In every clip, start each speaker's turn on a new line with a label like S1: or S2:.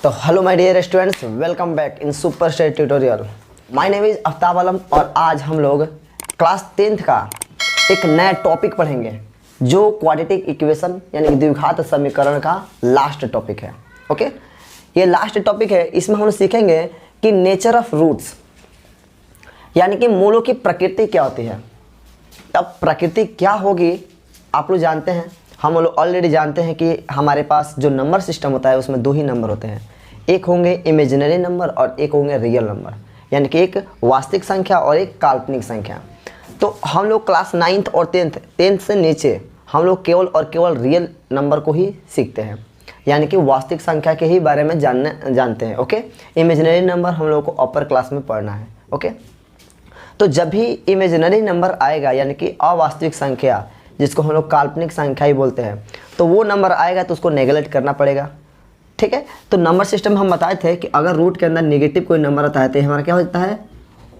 S1: तो hello my dear students, welcome back in super state tutorial. My name is Aftab Alam और आज हम लोग क्लास 10th का एक नया टॉपिक पढ़ेंगे जो क्वाड्रेटिक इक्वेशन यानी कि द्विघात समीकरण का लास्ट टॉपिक है। ओके, ये लास्ट टॉपिक है। इसमें हम लोग सीखेंगे कि नेचर ऑफ रूट्स यानी कि मूलों की प्रकृति क्या होती है। अब प्रकृति क्या होगी आप लोग जानते हैं, हम लोग ऑलरेडी जानते हैं कि हमारे पास जो नंबर सिस्टम होता है उसमें दो ही नंबर होते हैं, एक होंगे इमेजिनरी नंबर और एक होंगे रियल नंबर, यानी कि एक वास्तविक संख्या और एक काल्पनिक संख्या। तो हम लोग क्लास 9th और 10th से नीचे हम लोग केवल और केवल रियल नंबर को ही सीखते हैं, यानी कि वास्तविक संख्या के ही बारे में जानते हैं। ओके, इमेजिनरी नंबर हम लोग को अपर क्लास में पढ़ना है। ओके, तो जब भी इमेजिनरी नंबर आएगा यानी कि अवास्तविक संख्या जिसको हम लोग काल्पनिक संख्या ही बोलते हैं, तो वो नंबर आएगा तो उसको नेगलेक्ट करना पड़ेगा। ठीक है, तो नंबर सिस्टम में हम बताए थे कि अगर रूट के अंदर नेगेटिव कोई नंबर आता है तो हमारा क्या होता है,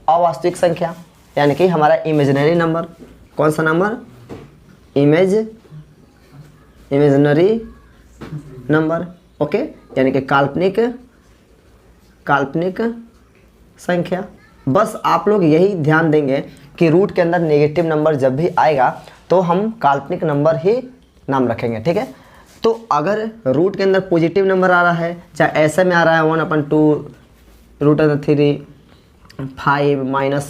S1: अवास्तविक संख्या, यानी कि हमारा इमेजिनरी नंबर। कौन सा नंबर? Imaginary number. ओके, यानी कि काल्पनिक संख्या। बस आप लोग यही ध्यान देंगे कि रूट के अंदर नेगेटिव नंबर जब भी आएगा तो हम काल्पनिक नंबर ही नाम रखेंगे। ठीक है, तो अगर रूट के अंदर पॉजिटिव नंबर आ रहा है, चाहे ऐसे में आ रहा है 1/2√3 5 -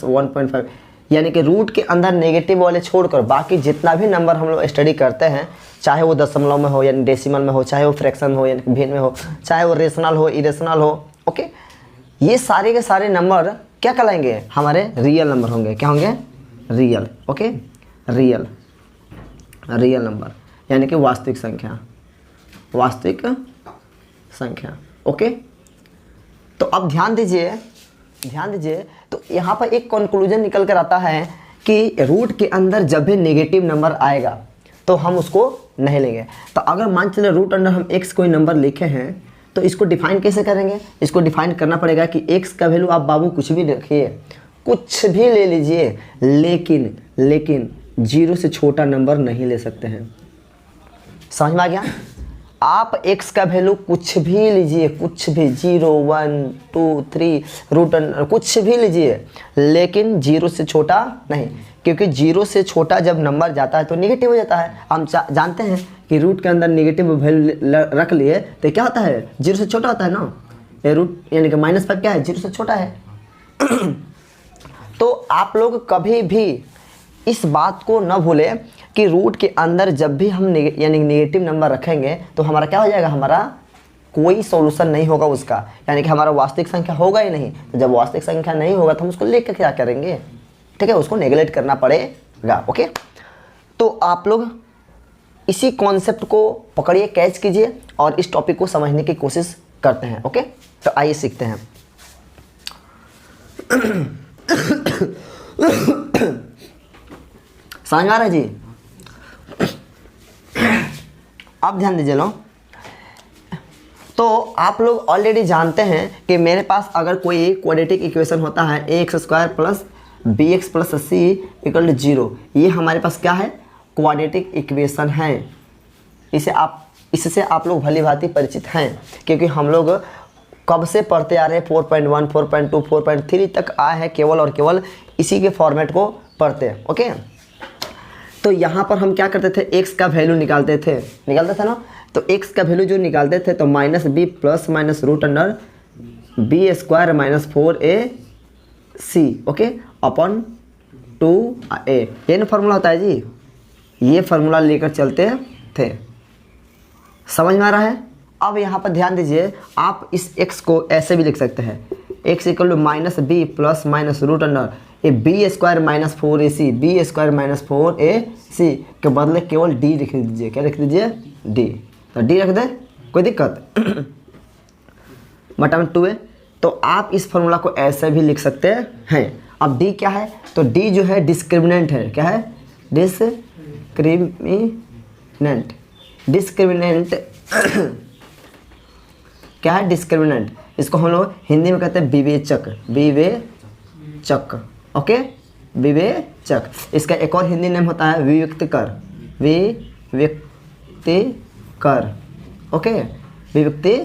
S1: 1.5, यानी कि रूट के अंदर नेगेटिव वाले छोड़कर बाकी जितना भी नंबर हम लोग स्टडी करते हैं, चाहे वो दशमलव में हो यानी डेसिमल में हो, चाहे वो फ्रैक्शन हो यानी भिन्न में हो, चाहे वो रेशनल हो इरेशनल हो, ओके, ये सारे के सारे नंबर क्या कहलाएंगे, हमारे रियल नंबर होंगे। क्या होंगे? रियल। ओके, रियल नंबर यानी कि वास्तविक संख्या। ओके, तो अब ध्यान दीजिए, तो यहाँ पर एक कंक्लूजन निकल कर आता है कि रूट के अंदर जब भी नेगेटिव नंबर आएगा तो हम उसको नहीं लेंगे। तो अगर मान चले रूट अंडर हम x कोई नंबर लिखे हैं तो इसको डिफाइन कैसे करेंगे? इसको डिफाइन करना पड़ेगा कि x का वैल्यू आप बाबू कुछ भी रखिए, कुछ भी ले लीजिए, लेकिन 0 से छोटा नंबर नहीं ले सकते हैं। समझ में आ गया? आप x का वैल्यू कुछ भी लीजिए, कुछ भी 0 1 2 3 रूट कुछ भी लीजिए, लेकिन 0 से छोटा नहीं, क्योंकि 0 से छोटा जब नंबर जाता है तो नेगेटिव हो जाता है। हम जानते हैं कि रूट के अंदर नेगेटिव वैल्यू रख लिए तो क्या होता है, 0 से छोटा होता है ना। ये रूट यानी कि -5 क्या है, 0 से छोटा है। तो आप लोग कभी भी इस बात को न भूलें कि रूट के अंदर जब भी हम यानी नेगेटिव नंबर रखेंगे तो हमारा क्या हो जाएगा, हमारा कोई सॉल्यूशन नहीं होगा उसका, यानी कि हमारा वास्तविक संख्या होगा ही नहीं। तो जब वास्तविक संख्या नहीं होगा तो हम उसको लेकर क्या करेंगे? ठीक है, उसको नेगलेक्ट करना पड़ेगा। ओके, तो आप लोग इसी कॉन्सेप्ट को पकड़िए, कैच कीजिए और इस टॉपिक को समझने की कोशिश करते हैं। ओके, तो आइए सीखते हैं। समझ में आ रहा है जी? अब ध्यान दीजिए लो, तो आप लोग ऑलरेडी जानते हैं कि मेरे पास अगर कोई क्वाड्रेटिक इक्वेशन होता है ax² + bx + c = 0, ये हमारे पास क्या है, क्वाड्रेटिक इक्वेशन है। इससे आप लोग भली भांति परिचित हैं, क्योंकि हम लोग कब से पढ़ते आ रहे हैं, 4.1 4.2 4.3 तक आए हैं, केवल और केवल इसी के फॉर्मेट को पढ़ते हैं। ओके, तो यहाँ पर हम क्या करते थे, x का वैल्यू निकालते थे ना। तो x का वैल्यू जो निकालते थे तो -b ± (√b² - 4ac) okay upon 2a, ये ना फॉर्मूला होता है जी, ये फॉर्मूला लेकर चलते थे। समझ में आ रहा है? अब यहाँ पर ध्यान दीजिए, आप इस x को ऐसे भी लिख सकते हैं, x = -b ± (√) b² - 4ac, b² - 4ac के बदले केवल d लिख दीजिए। क्या लिख दीजिए? d। तो d रख दे, कोई दिक्कत? बटा में 2a। तो आप इस फॉर्मूला को ऐसे भी लिख सकते हैं। अब d क्या है, तो d जो है डिस्क्रिमिनेंट है। क्या है? डिस्क्रिमिनेंट क्या है? डिस्क्रिमिनेंट। इसको हम लोग हिंदी में कहते हैं विवेचक। ओके, विवेचक। इसका एक और हिंदी नेम होता है विविक्तकर। ओके, विविक्ति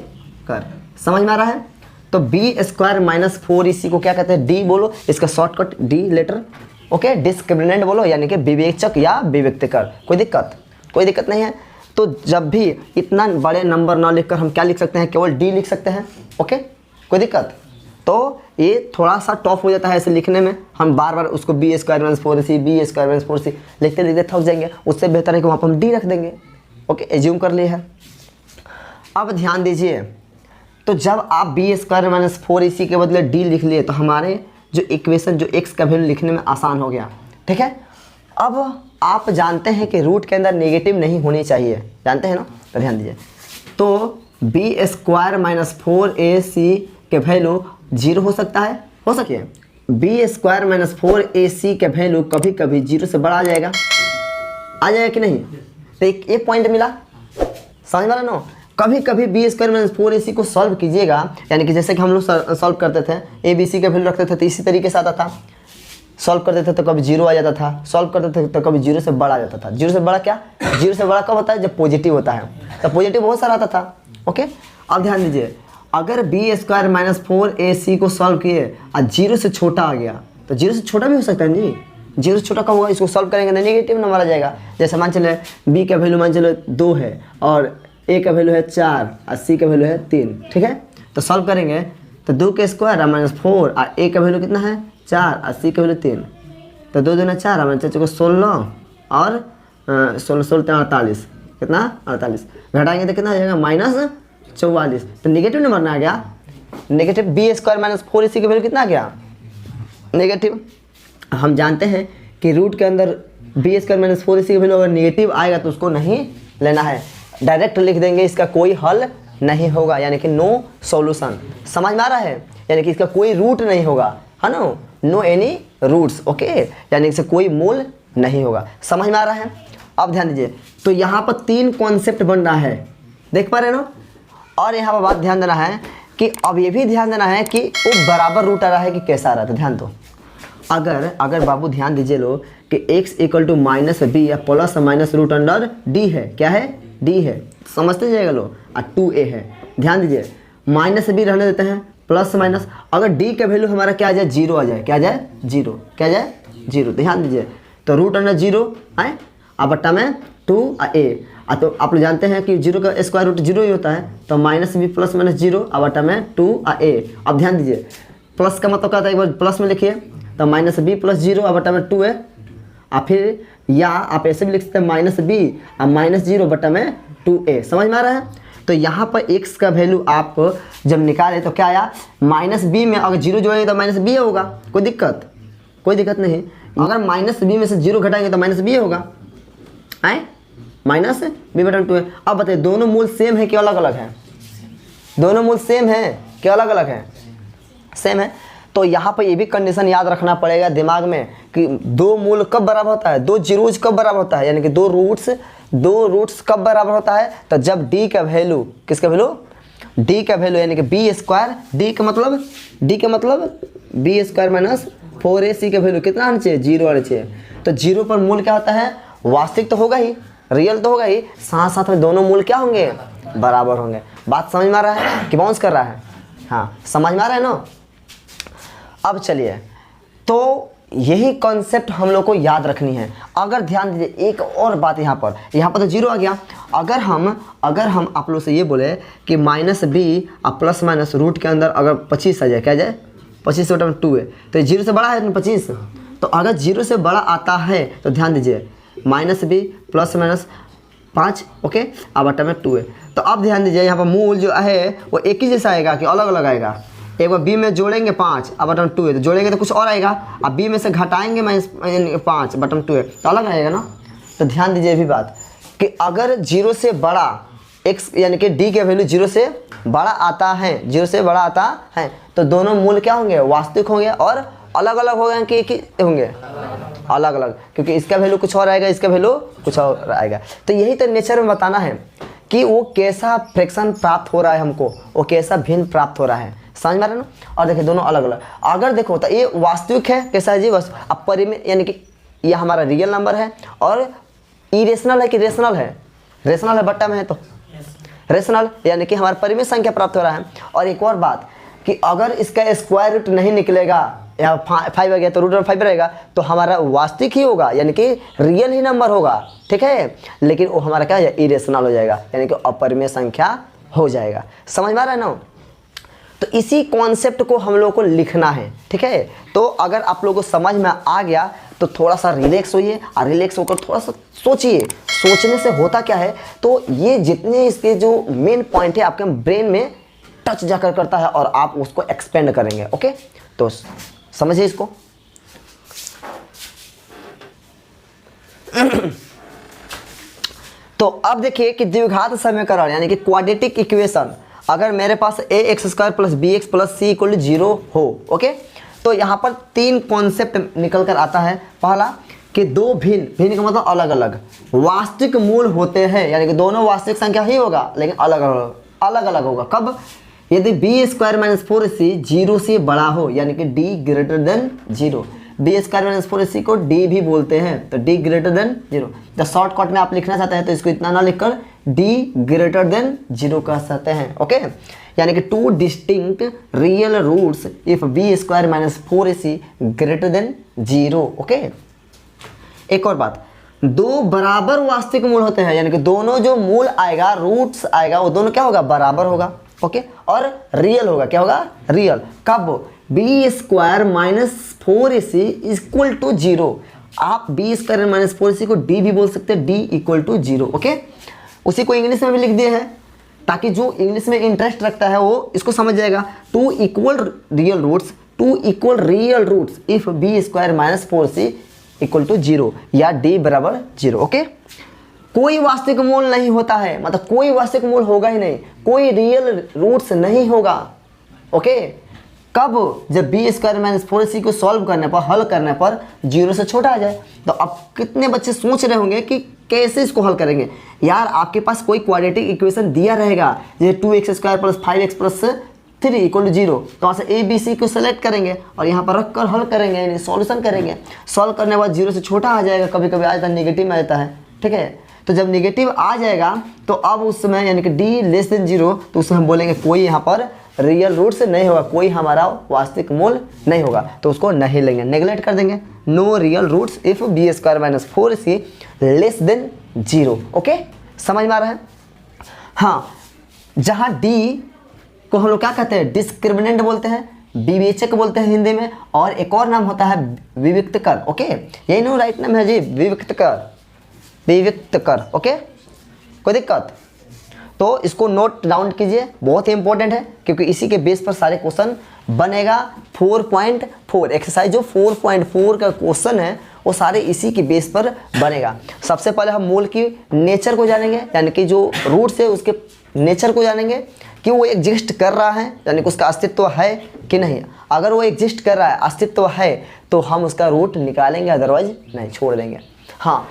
S1: कर। समझ में आ रहा है। तो बी स्क्वायर माइनस 4ac को क्या कहते हैं, डी बोलो, इसका shortcut D letter, okay. Discriminant बोलो यानी कि विवेचक या विवेक्तिकर, कोई दिक्कत नहीं है। तो जब भी इतना बड़े नंबर ना लिखकर हम क्या लिख सकते हैं, केवल डी लिख सकते हैं, ओके, कोई दिक्कत। तो ये थोड़ा सा टफ हो जाता है ऐसे लिखने में, हम बार बार उसको B square minus 4ac B square minus 4c लिखते लिखते थक जाएंगे। उससे बेहतर है कि वहाँ पर हम डी रख देंगे, ओके, एज्यूम कर लिए है। अब ध्यान दीजिए, तो जब आप बी स्क्वायर माइनस 4ac के बदले डी लिख लिए तो हमारे जो इक्वेशन जो x का वैल्यू लिखने में आसान हो गया, ठीक है। अब आप जानते हैं कि रूट के अंदर नेगेटिव नहीं होनी चाहिए, जानते हैं ना, तो ध्यान दीजिए। तो बी स्क्वायर माइनस 4ac के वैल्यू 0 हो सकता है, हो सके बी स्क्वायर माइनस 4ac के वैल्यू कभी कभी 0 से बड़ा आ जाएगा कि नहीं। तो एक पॉइंट मिला, समझ में आ रहा ना। कभी कभी बी स्क्वायर माइनस 4ac को सॉल्व कीजिएगा, यानी कि जैसे कि हम लोग सॉल्व करते थे abc का वैल्यू रखते थे तो इसी तरीके से आता था। सॉल्व करते थे तो कभी 0 आ जाता था, सॉल्व करते थे तो कभी 0 से बड़ा आ जाता था। 0 से बड़ा क्या, 0 से बड़ा कब होता है, जब पॉजिटिव होता है। तो पॉजिटिव बहुत सारा आता था, ओके। अब ध्यान दीजिए, अगर बी स्क्वायर माइनस 4ac को सॉल्व किए और 0 से छोटा आ गया, तो 0 से छोटा भी हो सकता है जी। 0 से छोटा कब होगा, इसको सॉल्व करेंगे तो नेगेटिव नंबर आ जाएगा। जैसे मान चले b का वैल्यू मान चलो 2 है और a का वैल्यू है 4 और c का वैल्यू है 3, ठीक है। तो सॉल्व करेंगे तो 2 के स्क्वायर माइनस 4 और a का वैल्यू कितना है 4 और c का वैल्यू 3, तो 2 दूना 4 हमारे चाचे को 16 और 16 48, कितना 48, घटाएंगे तो कितना हो जाएगा माइनस 44। तो नेगेटिव नंबर ना आ गया, negative. B square minus 4ac की वैल्यू कितना आ गया, नेगेटिव। हम जानते हैं कि रूट के अंदर बी स्क्वायर माइनस 4ac की वैल्यू अगर नेगेटिव आएगा तो उसको नहीं लेना है, डायरेक्ट लिख देंगे, इसका कोई हल नहीं होगा, यानी कि नो सॉल्यूशन। समझ में आ रहा है, यानी कि इसका कोई रूट नहीं होगा, है ना, नो एनी रूट्स, ओके, यानी कि इसका कोई मूल नहीं होगा। समझ में आ रहा है। अब ध्यान दीजिए, तो यहाँ पर 3 कॉन्सेप्ट बन रहा है, देख पा रहे हैं ना। और यहाँ पर बात ध्यान देना है कि अब ये भी ध्यान देना है कि वो बराबर रूट आ रहा है कि कैसा आ रहा है। तो ध्यान दो, अगर बाबू ध्यान दीजिए लोग कि x equal to minus b या plus minus root under d है, क्या है, डी है, समझते जाएगा लोग, और 2a है। ध्यान दीजिए, माइनस बी रहने देते हैं, प्लस माइनस, अगर डी का वैल्यू हमारा क्या आ जाए, 0 आ जाए, क्या आ जाए 0, क्या आ जाए 0। ध्यान दीजिए, तो रूट अंडर 0 आए और बट्टा में 2a, तो आप लोग जानते हैं कि 0 का स्क्वायर रूट 0 ही होता है, तो माइनस बी प्लस माइनस 0 और बट्टा में 2a। अब ध्यान दीजिए, प्लस का मतलब क्या था, एक बार प्लस में लिखिए, तो माइनस बी प्लस 0 और बट्टा में 2a, और फिर या आप ऐसे भी लिख सकते हैं माइनस बी और माइनस 0 बट्टा में 2a। समझ में आ रहा है। तो यहाँ पर x का वैल्यू आप जब निकाले तो क्या आया, माइनस बी में अगर 0 जोड़ेंगे तो माइनस बी होगा, कोई दिक्कत नहीं। अगर माइनस बी में से 0 घटाएंगे तो माइनस बी होगा, आए माइनस बी बटा 2a। अब बताइए, दोनों मूल सेम है कि अलग अलग है, दोनों मूल सेम है कि अलग अलग है, सेम है। तो यहाँ पर ये भी कंडीशन याद रखना पड़ेगा दिमाग में कि दो मूल कब बराबर होता है, दो जीरोज कब बराबर होता है, यानी कि दो रूट्स कब बराबर होता है, तो जब डी का वैल्यू, किसका वैल्यू, डी का वैल्यू, यानी कि बी स्क्वायर, डी का मतलब बी स्क्वायर माइनस 4ac का वैल्यू कितना आना चाहिए, 0 आना चाहिए। तो 0 पर मूल क्या होता है, वास्तविक तो होगा ही, रियल तो होगा ही, साथ साथ में दोनों मूल क्या होंगे, बराबर होंगे। बात समझ में आ रहा है कि बाउंस कर रहा है, हाँ समझ में आ रहा है ना। अब चलिए, तो यही कॉन्सेप्ट हम लोग को याद रखनी है। अगर ध्यान दीजिए, एक और बात यहाँ पर तो 0 आ गया। अगर हम आप लोग से ये बोले कि माइनस बी और प्लस माइनस रूट के अंदर अगर 25 आ जाए, क्या जाए 25 बटा 2 है, तो 0 से बड़ा है 25। तो अगर 0 से बड़ा आता है तो ध्यान दीजिए, minus B plus minus 5, okay, अब बटा में 2 है। तो अब ध्यान दीजिए, यहाँ पर मूल जो है वो एक ही जैसा आएगा कि अलग अलग आएगा। एक बार बी में जोड़ेंगे 5 अब बटन 2 है, तो जोड़ेंगे तो कुछ और आएगा, अब बी में से घटाएंगे माइनस 5 बटन 2 है, तो अलग आएगा ना। तो ध्यान दीजिए भी बात कि अगर 0 से बड़ा x यानी कि d के वैल्यू 0 से बड़ा आता है, 0 से बड़ा आता है, तो दोनों मूल क्या होंगे, वास्तविक होंगे और अलग अलग होंगे कि एक ही होंगे, अलग अलग, क्योंकि इसका वैल्यू कुछ और आएगा, इसका वैल्यू कुछ और आएगा। तो यही तो नेचर में बताना है कि वो कैसा फ्रैक्शन प्राप्त हो रहा है हमको, वो कैसा भिन्न प्राप्त हो रहा है, समझ में आ रहा है ना। और देखिए दोनों अलग अलग, अगर देखो तो ये वास्तविक है, कैसा है जी, बस अब परिमेय यानी कि ये हमारा रियल नंबर है, और इरेशनल है कि रेशनल है, रेशनल है बट्टा में है, तो रेशनल यानी कि हमारा परिमेय संख्या प्राप्त हो रहा है। और एक और बात कि अगर इसका स्क्वायर रूट नहीं निकलेगा या 5 आ गया तो √5 रहेगा तो हमारा वास्तविक ही होगा, यानी कि रियल ही नंबर होगा, ठीक है। लेकिन वो हमारा क्या है, इरेशनल हो जाएगा, यानी कि अपरिमेय संख्या हो जाएगा। समझ में आ रहा है ना। तो इसी कॉन्सेप्ट को हम लोग को लिखना है, ठीक है। तो अगर आप लोगों को समझ में आ गया तो थोड़ा सा रिलैक्स होइए और रिलैक्स होकर थोड़ा सा सोचिए। सोचने से होता क्या है, तो ये जितने इसके जो मेन पॉइंट है आपके ब्रेन में टच जाकर करता है और आप उसको एक्सपेंड करेंगे। ओके, तो समझिए इसको। तो अब देखिए कि द्विघात समीकरण यानी कि क्वाड्रेटिक इक्वेशन, अगर मेरे पास ax² + bx + c = 0 हो, ओके, तो यहाँ पर 3 कॉन्सेप्ट निकल कर आता है। पहला कि दो भिन्न का मतलब अलग अलग वास्तविक मूल होते हैं, यानी कि दोनों वास्तविक संख्या ही होगा लेकिन अलग अलग होगा। कब? यदि b² - 4ac 0 से बड़ा हो, यानी कि d > 0। b² - 4ac को d भी बोलते हैं, तो d > 0। तो शॉर्टकट में आप लिखना चाहते हैं तो इसको इतना ना लिखकर d > 0 कह सकते हैं। ओके, यानी कि 2 distinct real roots if b² - 4ac > 0। Okay, एक और बात, दो बराबर वास्तविक मूल होते हैं, यानी कि दोनों जो मूल आएगा, रूट्स आएगा, वो दोनों क्या होगा, बराबर होगा। ओके, और रियल होगा, क्या होगा, रियल। कब? b² - 4ac = 0। आप b² - 4ac को d भी बोल सकते हैं, d = 0। ओके, उसी को इंग्लिश में भी लिख दिए हैं ताकि जो इंग्लिश में इंटरेस्ट रखता है वो इसको समझ जाएगा। 2 = real roots if b² - 4ac = 0 या d = 0। ओके, कोई वास्तविक मूल नहीं होता है, मतलब कोई वास्तविक मूल होगा ही नहीं, कोई रियल रूट्स नहीं होगा। ओके, कब? जब b² - 4ac को सॉल्व करने पर, हल करने पर 0 से छोटा आ जाए। तो अब कितने बच्चे सोच रहे होंगे कि कैसे इसको हल करेंगे। यार आपके पास कोई क्वाड्रेटिक इक्वेशन दिया रहेगा, जैसे 2x² + 5x + 3 = 0, तो वहाँ से a b c को सेलेक्ट करेंगे और यहाँ पर रख कर हल करेंगे, यानी सॉल्यूशन करेंगे। सॉल्व करने के बाद 0 से छोटा आ जाएगा, कभी कभी आ जाता है नेगेटिव में आ जाता है, ठीक है। तो जब नेगेटिव आ जाएगा तो अब उस समय यानी कि d < 0, तो उसमें हम बोलेंगे कोई यहाँ पर रियल रूट से नहीं होगा, कोई हमारा वास्तविक मूल नहीं होगा, तो उसको नहीं लेंगे, नेगलेक्ट कर देंगे। No real roots if b² - 4ac < 0। Okay, समझ में आ रहा है। हाँ, जहाँ d को हम लोग क्या कहते हैं, डिस्क्रिमिनेंट बोलते हैं, विवेचक बोलते हैं हिंदी में, और एक और नाम होता है विविक्तकर। ओके, यही नो राइट नाम है जी, विविक्तकर। ओके, कोई दिक्कत? तो इसको नोट डाउन कीजिए, बहुत ही इंपॉर्टेंट है क्योंकि इसी के बेस पर सारे क्वेश्चन बनेगा। 4.4 एक्सरसाइज जो 4.4 का क्वेश्चन है वो सारे इसी के बेस पर बनेगा। सबसे पहले हम मूल की नेचर को जानेंगे, यानी कि जो रूट्स है उसके नेचर को जानेंगे कि वो एग्जिस्ट कर रहा है, यानी कि उसका अस्तित्व है कि नहीं। अगर वो एग्जिस्ट कर रहा है, अस्तित्व है, तो हम उसका रूट निकालेंगे, अदरवाइज नहीं, छोड़ देंगे। हाँ,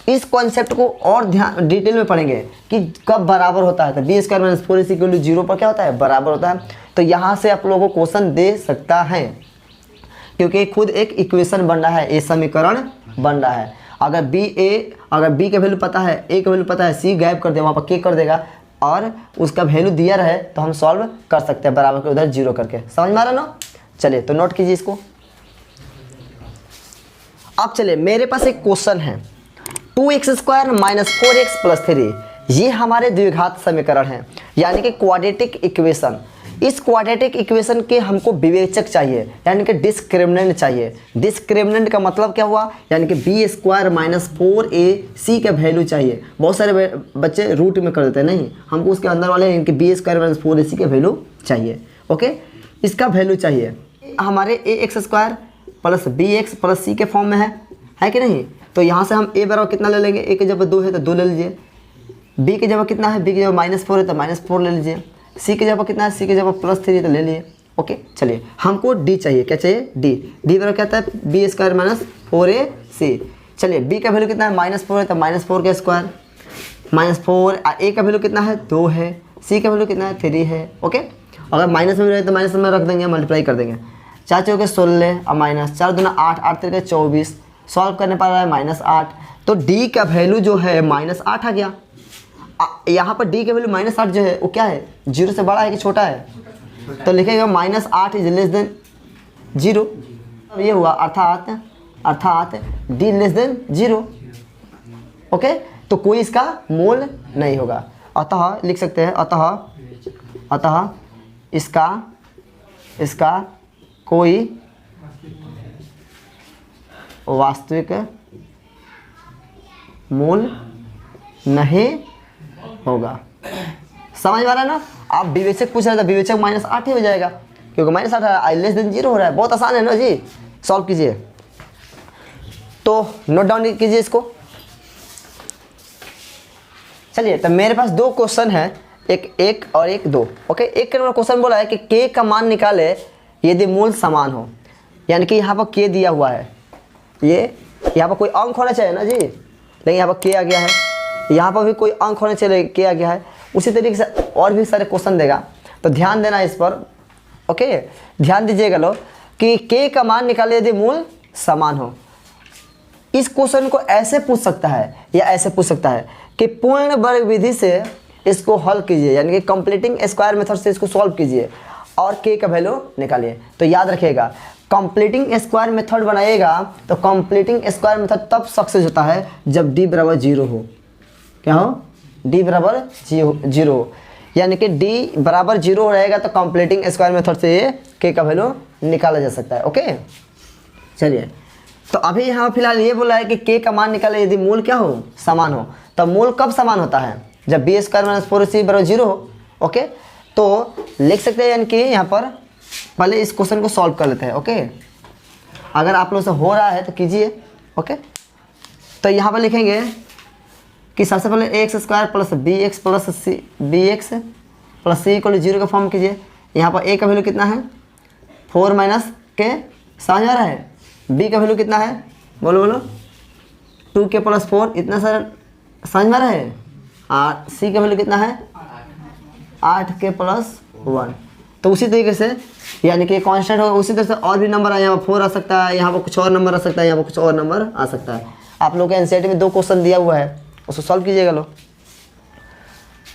S1: इस कॉन्सेप्ट को और ध्यान डिटेल में पढ़ेंगे कि कब बराबर होता है। तो b² - 4ac = 0 पर क्या होता है, बराबर होता है। तो यहाँ से आप लोगों को क्वेश्चन दे सकता है क्योंकि खुद एक इक्वेशन बन रहा है, ए समीकरण बन रहा है। अगर b का वैल्यू पता है, a का वैल्यू पता है, c गायब कर दे, वहाँ पर k कर देगा और उसका वैल्यू दिया रहे तो हम सॉल्व कर सकते हैं बराबर के उधर 0 करके। समझ में आ रहा ना। चलिए तो नोट कीजिए इसको। अब चलिए, मेरे पास एक क्वेश्चन है, 2x² - 4x + 3, ये हमारे द्विघात समीकरण है, यानी कि क्वाड्रेटिक इक्वेशन। इस क्वाड्रेटिक इक्वेशन के हमको विवेचक चाहिए, यानी कि डिस्क्रिमिनेंट चाहिए। डिस्क्रिमिनेंट का मतलब क्या हुआ, यानी कि b² - 4ac का वैल्यू चाहिए। बहुत सारे बच्चे रूट में कर देते हैं, नहीं, हमको उसके अंदर वाले यानी कि b² - 4ac का वैल्यू चाहिए। ओके, इसका वैल्यू चाहिए हमारे ax² + bx + c के फॉर्म में है कि नहीं। तो यहाँ से हम a बराबर कितना ले लेंगे, a की जगह 2 है तो 2 ले लीजिए, b की जगह कितना है, b की जगह -4 है तो -4 ले लीजिए, c की जगह कितना है, c की जगह +3 तो ले लिए। ओके, चलिए हमको d चाहिए, क्या चाहिए, d बराबर क्या है, b² - 4ac। चलिए b का वैल्यू कितना है, -4 है तो -4 का स्क्वायर, -4, a का वैल्यू कितना है, 2 है, c का वैल्यू कितना है, 3 है। ओके, अगर माइनस में रहे तो माइनस में रख देंगे, मल्टीप्लाई कर देंगे। 4 चौके 16 और माइनस 4 दूना 8, 8 तिरके 24, सॉल्व करने पर रहा है -8। तो d का वैल्यू जो है -8 आ गया। यहाँ पर डी के वैल्यू -8 जो है वो क्या है, 0 से बड़ा है कि छोटा है, तो लिखेगा -8 इज लेस देन 0। ये हुआ अर्थात डी लेस देन 0। ओके, तो कोई इसका मोल नहीं होगा। अतः लिख सकते हैं अतः इसका कोई वास्तविक मूल नहीं होगा। समझ में आ रहा है ना? आप विवेचक पूछ रहे थे, विवेचक -8 ही हो जाएगा क्योंकि -8 लेस देन 0 हो रहा है। बहुत आसान है ना जी, सॉल्व कीजिए। तो नोट डाउन कीजिए इसको। चलिए, तो मेरे पास 2 क्वेश्चन है, एक और एक 2। ओके, एक नंबर क्वेश्चन बोला है कि के का मान निकाले यदि मूल समान हो, यानी कि यहाँ पर के दिया हुआ है, ये यहाँ पर कोई अंक होना चाहिए ना जी, लेकिन यहाँ पर के आ गया है, यहाँ पर भी कोई अंक होना चाहिए, के आ गया है। उसी तरीके से और भी सारे क्वेश्चन देगा, तो ध्यान देना इस पर। ओके, ध्यान दीजिएगा लोग कि के का मान निकाले यदि मूल समान हो। इस क्वेश्चन को ऐसे पूछ सकता है या ऐसे पूछ सकता है कि पूर्ण वर्ग विधि से इसको हल कीजिए, यानी कि कंप्लीटिंग स्क्वायर मेथड से इसको सॉल्व कीजिए और के का वैल्यू निकालिए। तो याद रखिएगा, कंप्लीटिंग स्क्वायर मेथड बनाइएगा तो कंप्लीटिंग स्क्वायर मेथड तब सक्सेस होता है जब d बराबर 0 हो। क्या हो? d बराबर 0 हो, यानी कि d बराबर 0 रहेगा तो कंप्लीटिंग स्क्वायर मेथड से ये के का वैल्यू निकाला जा सकता है। ओके, चलिए, तो अभी यहाँ फिलहाल ये बोला है कि के का मान निकाले यदि मूल क्या हो, समान हो। तो मूल कब समान होता है? जब b² - 4ac बराबर 0 हो। ओके, तो लिख सकते हैं, यानी कि यहाँ पर पहले इस क्वेश्चन को सॉल्व कर लेते हैं। ओके, अगर आप लोग से हो रहा है तो कीजिए। ओके, तो यहाँ पर लिखेंगे कि सबसे पहले ax² + bx + c = 0 का फॉर्म कीजिए। यहाँ पर a का वैल्यू कितना है, 4 - k, समझ आ रहा है। b का वैल्यू कितना है, बोलो 2k + 4, इतना सारा समझ में आ रहा है। और c का वैल्यू कितना है, 8k + 1। तो उसी तरीके से, यानी कि कांस्टेंट होगा, उसी तरह से और भी नंबर है, यहाँ पर 4 आ सकता है, यहाँ पर कुछ और नंबर आ सकता है, यहाँ पर कुछ और नंबर आ सकता है। आप लोगों के एनसीईआरटी में 2 क्वेश्चन दिया हुआ है, उसको सॉल्व कीजिएगा लोग।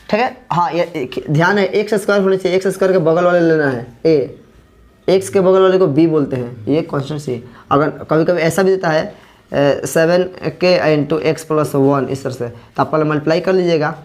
S1: ठीक है, हाँ, ये ध्यान है, x² होने चाहिए, x² के बगल वाले लेना है a, x के बगल वाले को b बोलते हैं, ये कांस्टेंट सी। अगर कभी कभी ऐसा भी देता है 7k × x + 1, इस तरह से, तो आप पहले मल्टीप्लाई कर लीजिएगा।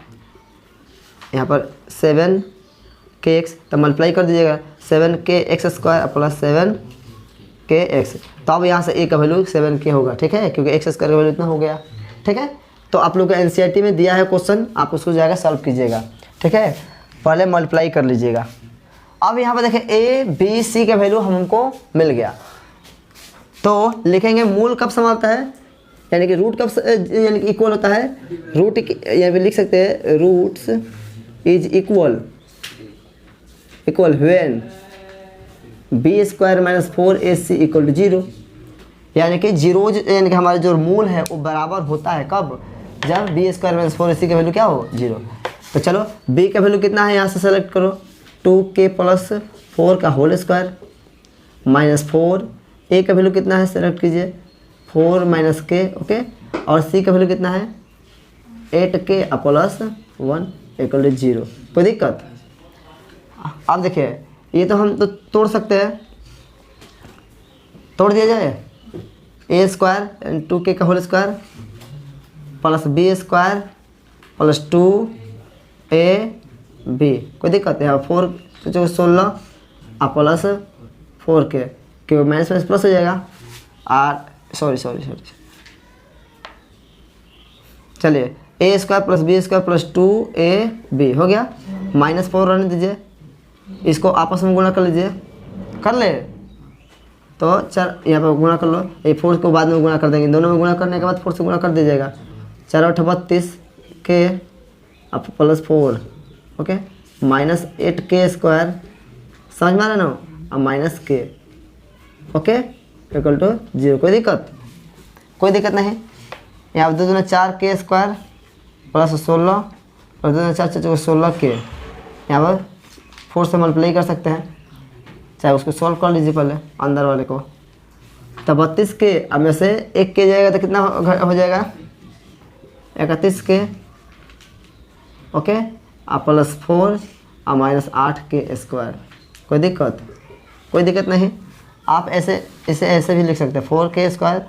S1: यहाँ पर 7kx, तो मल्टीप्लाई कर दीजिएगा 7kx² + 7kx, तो अब यहाँ से a का वैल्यू 7k होगा। ठीक है, क्योंकि x² का वैल्यू इतना हो गया। ठीक है, तो आप लोग को एनसीईआरटी में दिया है क्वेश्चन, आप उसको जाएगा सॉल्व कीजिएगा। ठीक है, पहले मल्टीप्लाई कर लीजिएगा। अब यहाँ पर देखें a b c का वैल्यू हमको मिल गया, तो लिखेंगे मूल कब समान होता है, यानी कि रूट कब यानी कि इक्वल होता है। रूट यहाँ पे लिख सकते हैं, roots is equal when b² - 4ac = 0, यानी कि जीरो, यानी कि हमारा जो मूल है वो बराबर होता है कब, जब b² - 4ac का वैल्यू क्या हो, 0। तो चलो b का वैल्यू कितना है, यहाँ से सेलेक्ट करो, 2k + 4 का होल स्क्वायर -4, a का वैल्यू कितना है, सेलेक्ट कीजिए 4 - k। ओके, और c का वैल्यू कितना है, 8k + 1 = 0। कोई दिक्कत? अब देखिए, ये तो हम तो तोड़ सकते हैं, तोड़ दिया जाए, a² × 2k का होल स्क्वायर + b² + 2ab, कोई दिक्कत है? 4 तो 16 प्लस 4k, क्योंकि माइनस माइनस प्लस हो जाएगा। और सॉरी चलिए, a² + b² + 2ab हो गया, -4 रहने दीजिए, इसको आपस में गुणा कर लीजिए, कर ले तो चार, यहाँ पर गुणा कर लो, ये 4 को बाद में गुणा कर देंगे, दोनों में गुणा करने के बाद 4 से गुणा कर दीजिएगा, 4 × 8 = 32 k अब +4, ओके, -8k², समझ में आ रहा ना, अब -k, ओके, = 0। कोई दिक्कत? कोई दिक्कत नहीं। यहाँ 2 दूना 4k² + 16 और 2 दूना 4 = 16k, यहाँ पर 4 से मल्टीप्लाई कर सकते हैं, चाहे उसको सॉल्व कर लीजिए पहले अंदर वाले को। तो 32k, अब में से 1k जाएगा तो कितना हो जाएगा, 31k, ओके, और +4 और -8 के स्क्वायर। कोई दिक्कत नहीं। आप इसे ऐसे भी लिख सकते हैं, 4 के स्क्वायर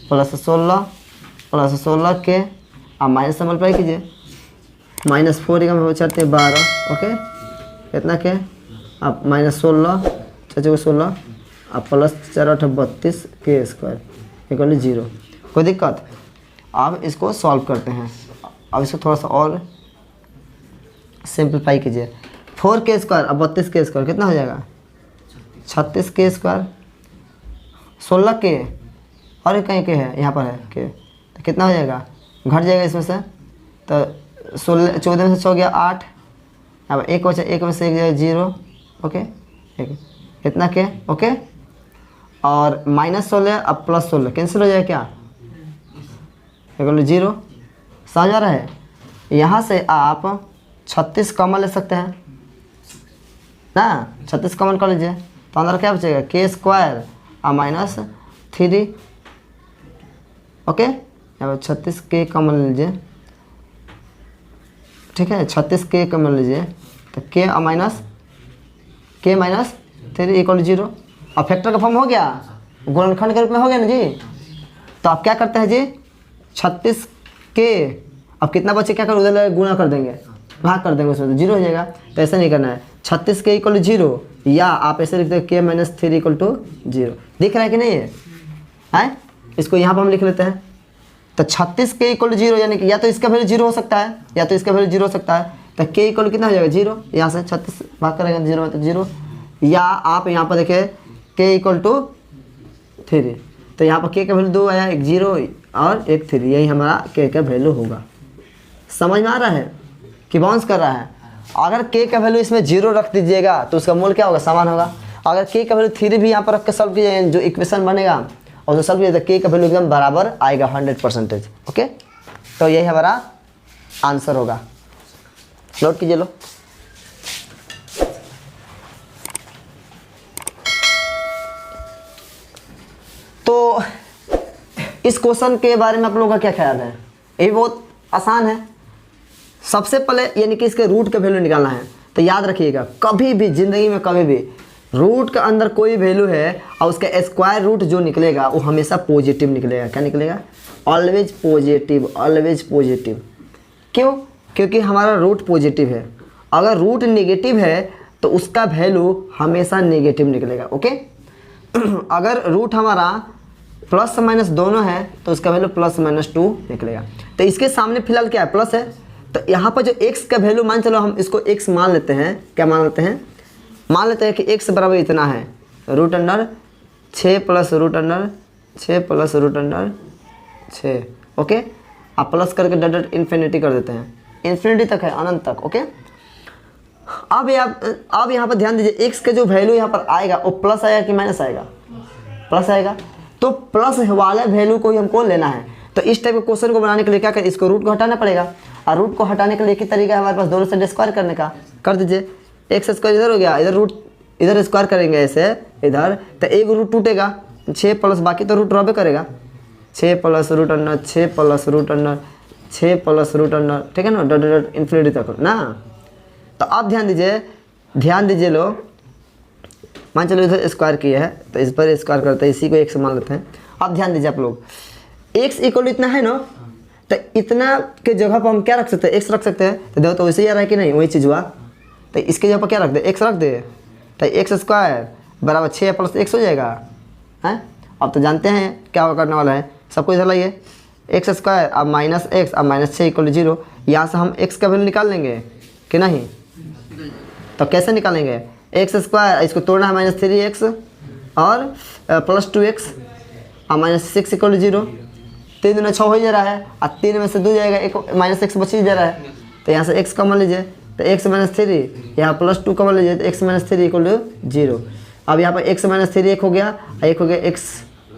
S1: +16 के और माइनस से मल्टीप्लाई कीजिए, -4 का में चढ़ते 12, ओके, कितना के आप -16 चलो 16 और +4 32 के स्क्वायर इक्वल 0। कोई दिक्कत? अब इसको सॉल्व करते हैं। अब इसको थोड़ा सा और सिंप्लीफाई कीजिए। 4 के स्क्वायर और 32 के स्क्वायर कितना हो जाएगा? 36 के स्क्वायर, 16 के और एक कहीं के है, यहाँ पर है के, तो कितना हो जाएगा? घट जाएगा इसमें से, तो 14 में से 6 गया 8, अब 1 बचा, 1 में से 1 जाएगा 0, ओके, एक कितना के, ओके, और -16 अब +16 कैंसिल हो जाएगा क्या? इक्वल 0। समझ आ रहा है? यहाँ से आप 36 कॉमन ले सकते हैं ना, 36 कॉमन कर लीजिए, तो अंदर क्या बचेगा? के स्क्वायर और -3, ओके, यहाँ 36 के कॉमन ले लीजिए, ठीक है, 36 के कॉमन लीजिए, तो के और -3 इक्वल 0। और फैक्टर का फॉर्म हो गया, गुणनखंड के रूप में हो गया ना जी। तो आप क्या करते हैं जी, 36 के अब कितना बचे, क्या कर उधर गुणा कर देंगे, भाग कर देंगे, उसमें तो 0 हो जाएगा। तो ऐसा नहीं करना है, 36 के इक्वल 0, या आप ऐसे लिख दें के -3 इक्वल 0। दिख रहा है कि नहीं है? इसको यहाँ पर हम लिख लेते हैं। तो 36 के इक्वल 0 यानी कि या तो इसका वैल्यू 0 हो सकता है, या तो इसका वैल्यू 0 हो सकता है। तो के इक्वल कितना हो जाएगा? 0। यहाँ से 36 भाग करेंगे 0 में तो 0, या आप यहाँ पर देखें के इक्वल 3, तो यहाँ पर के का वैल्यू 2 आया, एक 0 और एक 3, यही हमारा के का वैल्यू होगा। समझ में आ रहा है कि बाउंस कर रहा है? अगर के का वैल्यू इसमें 0 रख दीजिएगा तो उसका मूल क्या होगा? समान होगा। अगर के का वैल्यू 3 भी यहाँ पर रख के सॉल्व कीजिए, जो इक्वेशन बनेगा और जो सॉल्व कीजिए तो के का वैल्यू एकदम बराबर आएगा 100%। ओके, तो यही हमारा आंसर होगा। नोट कीजिए लो। तो इस क्वेश्चन के बारे में आप लोगों का क्या ख्याल है? ये बहुत आसान है। सबसे पहले यानी कि इसके रूट का वैल्यू निकालना है। तो याद रखिएगा, कभी भी जिंदगी में कभी भी रूट के अंदर कोई वैल्यू है और उसका स्क्वायर रूट जो निकलेगा वो हमेशा पॉजिटिव निकलेगा। क्या निकलेगा? Always positive, always positive. क्यों? क्योंकि हमारा रूट पॉजिटिव है। अगर रूट नेगेटिव है तो उसका वैल्यू हमेशा नेगेटिव निकलेगा। ओके, अगर रूट हमारा प्लस माइनस दोनों है तो उसका वैल्यू +-2 निकलेगा। तो इसके सामने फिलहाल क्या है? प्लस है। तो यहाँ पर जो x का वैल्यू मान चलो हम इसको x मान लेते हैं। क्या मान लेते हैं? मान लेते हैं कि x बराबर इतना है, √6 + √6 + √6। ओके, आप प्लस करके डायरेक्ट इन्फिनिटी कर देते हैं, इन्फिनिटी तक है, अनंत तक। ओके, अब यहाँ पर ध्यान दीजिए, x का जो वैल्यू यहाँ पर आएगा वो प्लस आएगा कि माइनस आएगा? प्लस आएगा। तो प्लस वाले वैल्यू को ही हमको लेना है। तो इस टाइप के क्वेश्चन को बनाने के लिए क्या करें? इसको रूट को हटाना पड़ेगा, और रूट को हटाने के लिए एक ही तरीका है हमारे पास, दोनों साइड स्क्वायर करने का। कर दीजिए, x स्क्वायर इधर हो गया, इधर रूट इधर स्क्वायर करेंगे ऐसे इधर, तो एक रूट टूटेगा, 6 प्लस बाकी तो रूट रह करेगा, 6 + √6 6 + √6 6 + √, ठीक है ना, डॉट इन्फिनिटी तक ना। तो अब ध्यान दीजिए लोग, मान चलो इधर स्क्वायर किया है तो इस पर स्क्वायर करते हैं, इसी को x मान लेते हैं। अब ध्यान दीजिए आप लोग, x इक्वल इतना है ना, तो इतना के जगह पर हम क्या रख सकते हैं? x रख सकते हैं। तो देखो तो वैसे ही आ रहा है कि नहीं? वही चीज़ हुआ। तो इसके जगह पर क्या रख दे? x रख दे, तो x स्क्वायर बराबर 6 + x हो जाएगा। हैं, अब तो जानते हैं क्या करने वाला है, सबको इधर लाइए, x स्क्वायर अब -x अब -6 = 0। यहाँ से हम x का वैल्यू निकाल लेंगे कि नहीं? तो कैसे निकालेंगे? x स्क्वायर, इसको तोड़ना है -3x और +2x और -6 = 0। 3 दूना 6 हो जा रहा है, और 3 में से 2 जाएगा, एक -x बच ही जा रहा है। तो यहाँ से x कॉमन लीजिए, तो x - 3, यहाँ +2 कॉमन लीजिए, तो x - 3 = 0। अब यहाँ पर x - 3 एक हो गया, एक हो गया x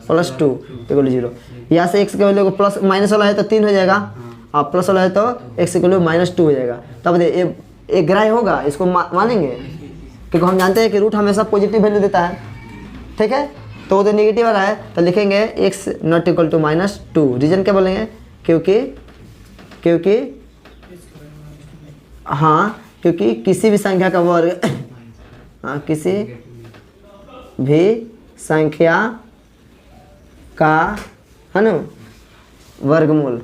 S1: + 2 = 0। यहाँ से x का वैल्यू प्लस माइनस वाला है तो 3 हो जाएगा, और प्लस वाला है तो x = -2 हो जाएगा। तब ये ग्राह्य होगा, इसको मानेंगे, क्योंकि हम जानते हैं कि रूट हमेशा पॉजिटिव वैल्यू देता है। ठीक है, तो उधर नेगेटिव वाला है तो लिखेंगे x ≠ -2। रीजन क्या बोलेंगे? क्योंकि हाँ, क्योंकि किसी भी संख्या का वर्ग हाँ, किसी भी संख्या का है ना वर्गमूल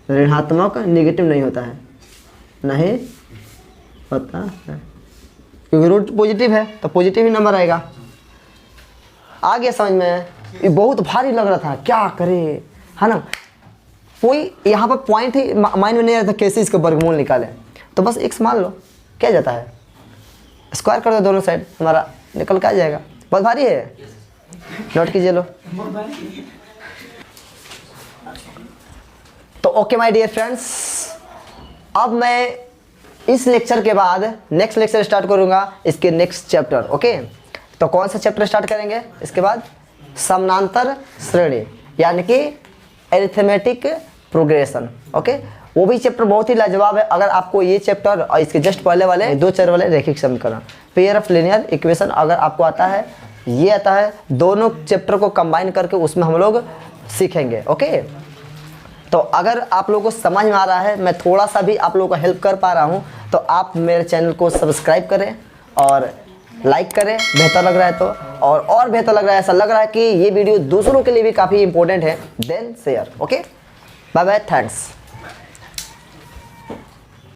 S1: ऋणात्मक नेगेटिव नहीं होता है, नहीं होता है, क्योंकि रूट पॉजिटिव है तो पॉजिटिव ही नंबर आएगा। आ गया समझ में? ये बहुत भारी लग रहा था, क्या करे, है ना। कोई यहाँ पर पॉइंट ही माइंड में नहीं रहता कैसे इसका वर्गमूल निकालें, तो बस x मान लो, क्या जाता है, स्क्वायर कर दो दोनों साइड, हमारा निकल के आ जाएगा। बहुत भारी है, नोट कीजिए लो। तो ओके माय डियर फ्रेंड्स, अब मैं इस लेक्चर के बाद नेक्स्ट लेक्चर स्टार्ट करूंगा इसके नेक्स्ट चैप्टर। ओके, तो कौन सा चैप्टर स्टार्ट करेंगे इसके बाद? समानांतर श्रेणी, यानी कि अरिथमेटिक प्रोग्रेशन। ओके, वो भी चैप्टर बहुत ही लाजवाब है। अगर आपको ये चैप्टर और इसके जस्ट पहले वाले 2 चैप्टर वाले रैखिक समीकरण, पेयर ऑफ लीनियर इक्वेशन अगर आपको आता है, ये आता है, दोनों चैप्टर को कंबाइन करके उसमें हम लोग सीखेंगे। ओके, तो अगर आप लोगों को समझ में आ रहा है, मैं थोड़ा सा भी आप लोगों को हेल्प कर पा रहा हूँ, तो आप मेरे चैनल को सब्सक्राइब करें और लाइक करें, बेहतर लग रहा है तो, और बेहतर लग रहा है, ऐसा लग रहा है कि ये वीडियो दूसरों के लिए भी काफ़ी इंपॉर्टेंट है, then share. Okay, bye bye, thanks.